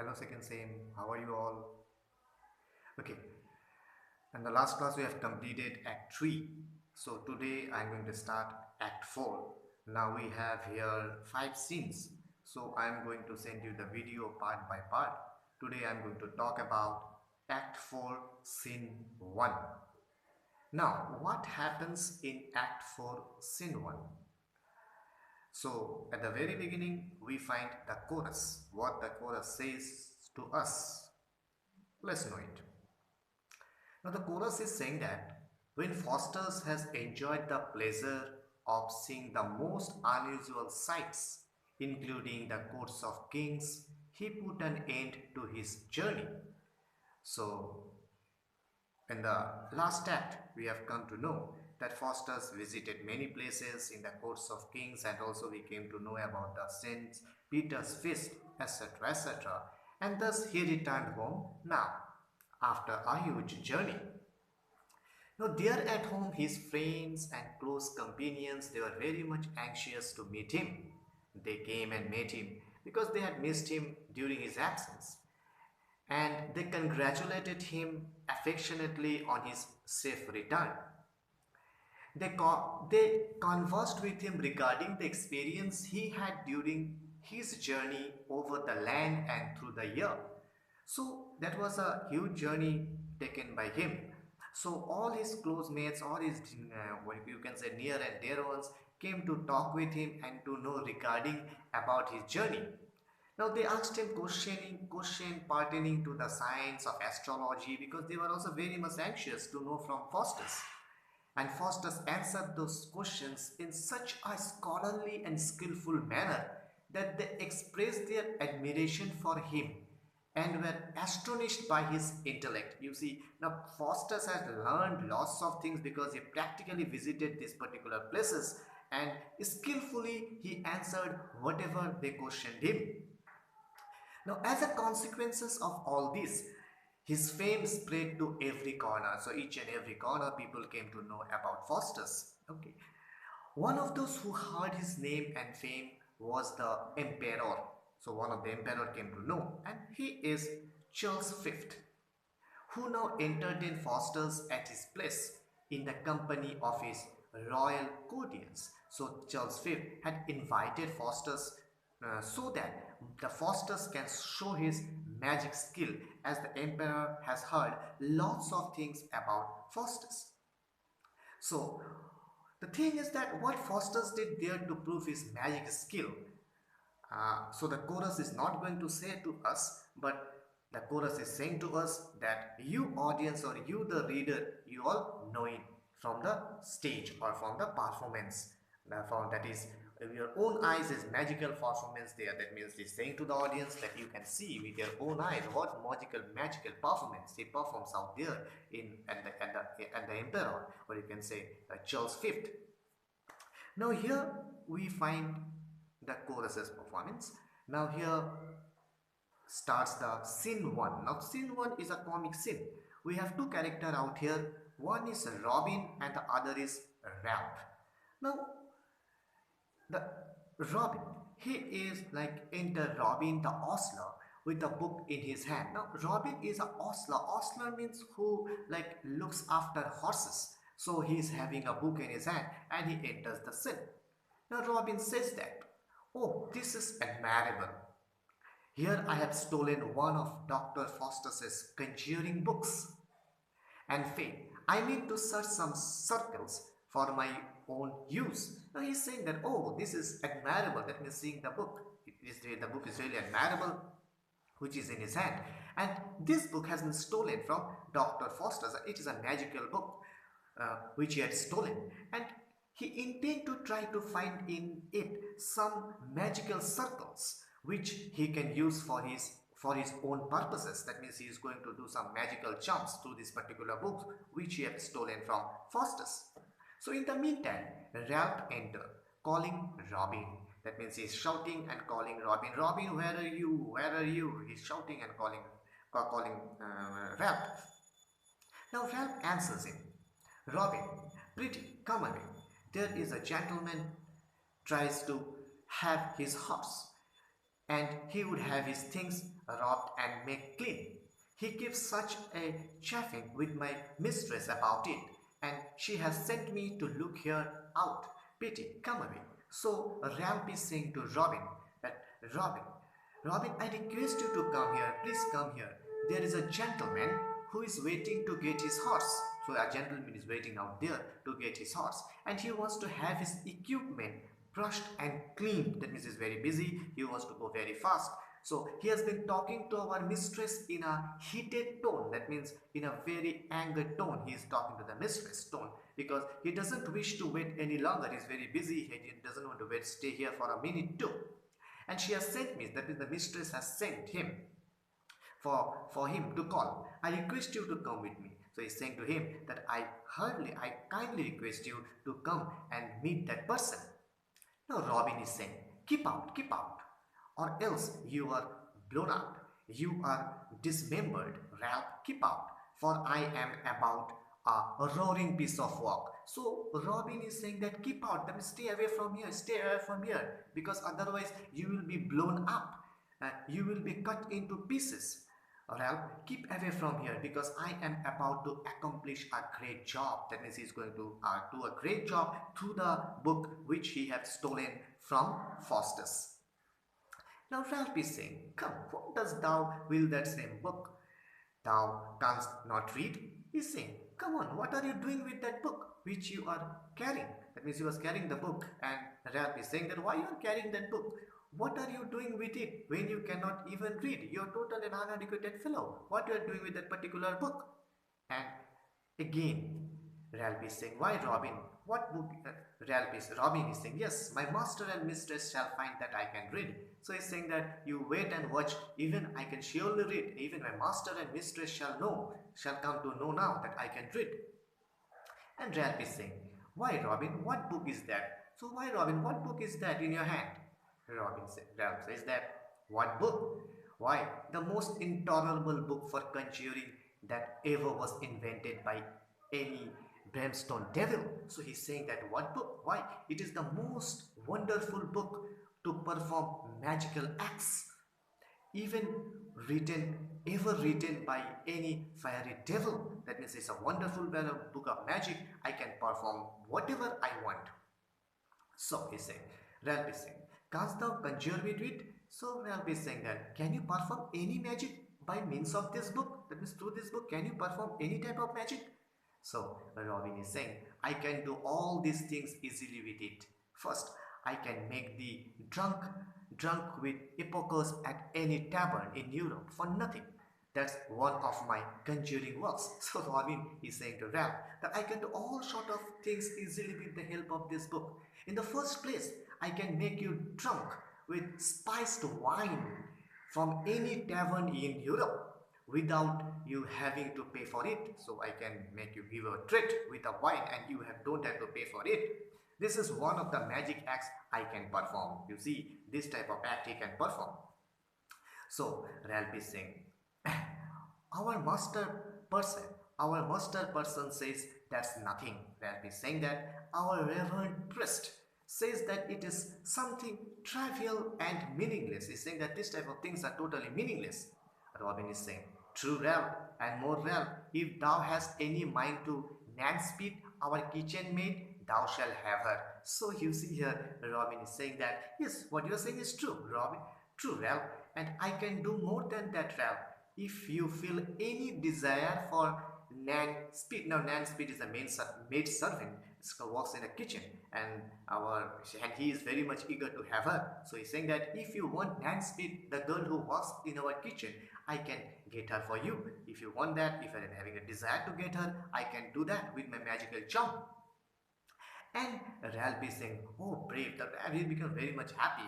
Hello, second same. How are you all? Okay, in the last class we have completed Act 3. So today I'm going to start Act 4. Now we have here 5 scenes. So I'm going to send you the video part by part. Today I'm going to talk about Act 4, Scene 1. Now, what happens in Act 4, Scene 1? So at the very beginning we find the chorus. What the chorus says to us. Let's know it. Now the chorus is saying that when Faustus has enjoyed the pleasure of seeing the most unusual sights, including the courts of kings, he put an end to his journey. So in the last act, we have come to know that Faustus visited many places in the courts of kings, and also we came to know about the Saint Peter's feast, etc., etc. And thus he returned home now after a huge journey. Now, there at home, his friends and close companions, they were very much anxious to meet him. They came and met him because they had missed him during his absence. And they congratulated him affectionately on his safe return. They conversed with him regarding the experience he had during his journey over the land and through the year. So that was a huge journey taken by him. So all his close mates, all his what you can say near and dear ones came to talk with him and to know regarding about his journey. Now they asked him question pertaining to the science of astrology because they were also very much anxious to know from Faustus. And Faustus answered those questions in such a scholarly and skillful manner that they expressed their admiration for him and were astonished by his intellect. You see, now Faustus had learned lots of things because he practically visited these particular places and skillfully he answered whatever they questioned him. Now, as a consequences of all this, his fame spread to every corner. So each and every corner, people came to know about Faustus. Okay. One of those who heard his name and fame was the emperor. So one of the emperor came to know, and he is Charles V, who now entertained Faustus at his place in the company of his royal courtiers. So Charles V had invited Faustus so that the Faustus can show his magic skill, as the emperor has heard lots of things about Faustus. So the thing is that what Faustus did there to prove his magic skill. So the chorus is not going to say to us, but the chorus is saying to us that you audience or you the reader, you all know it from the stage or from the performance. That is your own eyes is magical performance there. That means he's saying to the audience that you can see with your own eyes what magical performance he performs out there in at the emperor, or you can say Charles V. Now here we find the chorus's performance. Now here starts the scene 1. Now scene 1 is a comic scene. We have two characters out here. One is Robin and the other is Ralph. Now the Robin, he is like enter Robin the ostler with a book in his hand. Now Robin is a ostler. Ostler means who like looks after horses. So he is having a book in his hand and he enters the scene. Now Robin says that, oh, this is admirable. Here I have stolen one of Dr. Faustus's conjuring books. And faith, I mean to search some circles for my own use. Now he's saying that, oh, this is admirable. That means seeing the book. The book is really admirable, which is in his hand. And this book has been stolen from Dr. Faustus. It is a magical book which he had stolen. And he intended to try to find in it some magical circles which he can use for his own purposes. That means he is going to do some magical charms through this particular book which he had stolen from Faustus. So in the meantime, Ralph entered, calling Robin. That means he is shouting and calling Robin. Robin, where are you? Where are you? He's shouting and calling Ralph. Now Ralph answers him. Robin, pretty, come away. There is a gentleman tries to have his horse and he would have his things robbed and made clean. He keeps such a chaffing with my mistress about it, and she has sent me to look here out. Pity, come away. So Ralph is saying to Robin that Robin, Robin, I request you to come here. Please come here. There is a gentleman who is waiting to get his horse. So a gentleman is waiting out there to get his horse, and he wants to have his equipment brushed and cleaned. That means he's very busy. He wants to go very fast. So he has been talking to our mistress in a heated tone. That means in a very angered tone. He is talking to the mistress tone because he doesn't wish to wait any longer. He's very busy. He doesn't want to wait, stay here for a minute too. And she has sent me. That means the mistress has sent him for him to call. I request you to come with me. So he's saying to him that I kindly request you to come and meet that person. Now Robin is saying, keep out, or else you are blown up. You are dismembered. Ralph, keep out, for I am about a roaring piece of work. So Robin is saying that keep out, that means stay away from here, because otherwise you will be blown up. You will be cut into pieces. Ralph, keep away from here because I am about to accomplish a great job. That means he's going to do a great job through the book which he had stolen from Faustus. Now Ralph is saying, come, what dost thou will that same book? Thou canst not read? He's saying, come on, what are you doing with that book which you are carrying? That means he was carrying the book, and Ralph is saying that why you are carrying that book? What are you doing with it when you cannot even read? You are totally an uneducated fellow. What you are doing with that particular book? And again, Ralph is saying, why Robin? What book? Robin is saying, yes, my master and mistress shall find that I can read. So he's saying that you wait and watch, even I can surely read. Even my master and mistress shall come to know now that I can read. And Ralph is saying, why Robin? What book is that? So why Robin? What book is that in your hand? Ralph says that, what book? Why, the most intolerable book for conjuring that ever was invented by any brimstone devil. So he's saying that what book? Why? It is the most wonderful book to perform magical acts, even ever written by any fiery devil. That means it's a wonderful book of magic. I can perform whatever I want. So he's saying, Ralph is saying, canst thou conjure with it? So Ralph is saying that, can you perform any magic by means of this book? That means through this book, can you perform any type of magic? So Robin is saying, I can do all these things easily with it. First, I can make the drunk with epokers at any tavern in Europe for nothing. That's one of my conjuring works. So Robin is saying to Ralph that I can do all sort of things easily with the help of this book. In the first place, I can make you drunk with spiced wine from any tavern in Europe without you having to pay for it. So I can make you give a treat with a wine and you don't have to pay for it. This is one of the magic acts I can perform. You see, this type of act he can perform. So Ralph is saying, our master person says that's nothing. Ralph is saying that our reverend priest says that it is something trivial and meaningless. He's saying that this type of things are totally meaningless. Robin is saying, true Ralph, and more Ralph, if thou hast any mind to Nanspeed, our kitchen maid, thou shalt have her. So you see here, Robin is saying that, yes, what you are saying is true, Robin. True, Ralph, and I can do more than that, Ralph. If you feel any desire for Nanspeed, now Nanspeed is a maid servant, works in a kitchen, and he is very much eager to have her. So he's saying that if you want Nanspeed, the girl who works in our kitchen, I can get her for you. If you want that, if I am having a desire to get her, I can do that with my magical charm. And Ralph is saying, oh brave, he became very much happy,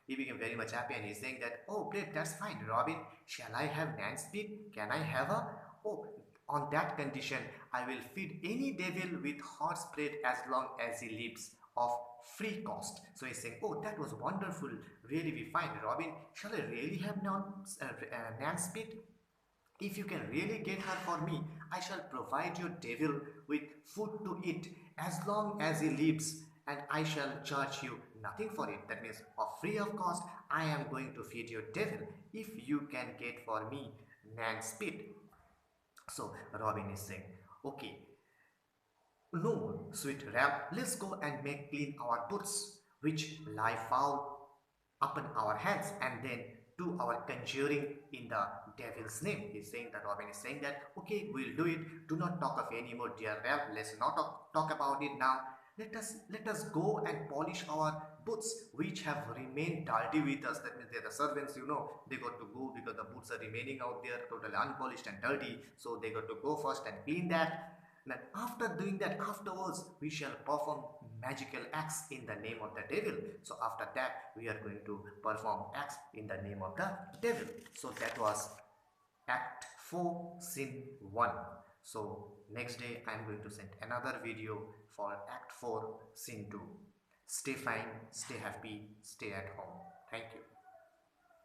He became very much happy and he's saying that, oh brave, that's fine. Robin, shall I have Nanspeed? Can I have her? Oh, on that condition, I will feed any devil with horse bread as long as he lives of free cost. So he's saying, oh, that was wonderful. Really, we find Robin, shall I really have Nanspeed? If you can really get her for me, I shall provide your devil with food to eat as long as he lives, and I shall charge you nothing for it. That means free of cost, I am going to feed your devil if you can get for me Nan spit. So Robin is saying, okay, no more sweet rap. Let's go and make clean our boots, which lie foul upon our heads, and then do our conjuring in the devil's name. He's saying that Robin is saying that, okay, we'll do it. Do not talk of any more dear rap. Let's not talk about it now. Let us go and polish our boots which have remained dirty with us. That means they're the servants, they got to go because the boots are remaining out there totally unpolished and dirty. So they got to go first and clean that. Then after doing that, afterwards we shall perform magical acts in the name of the devil. So after that we are going to perform acts in the name of the devil. So that was Act 4 Scene 1. So next day I am going to send another video for Act 4 Scene 2. Stay fine, stay happy, stay at home. Thank you.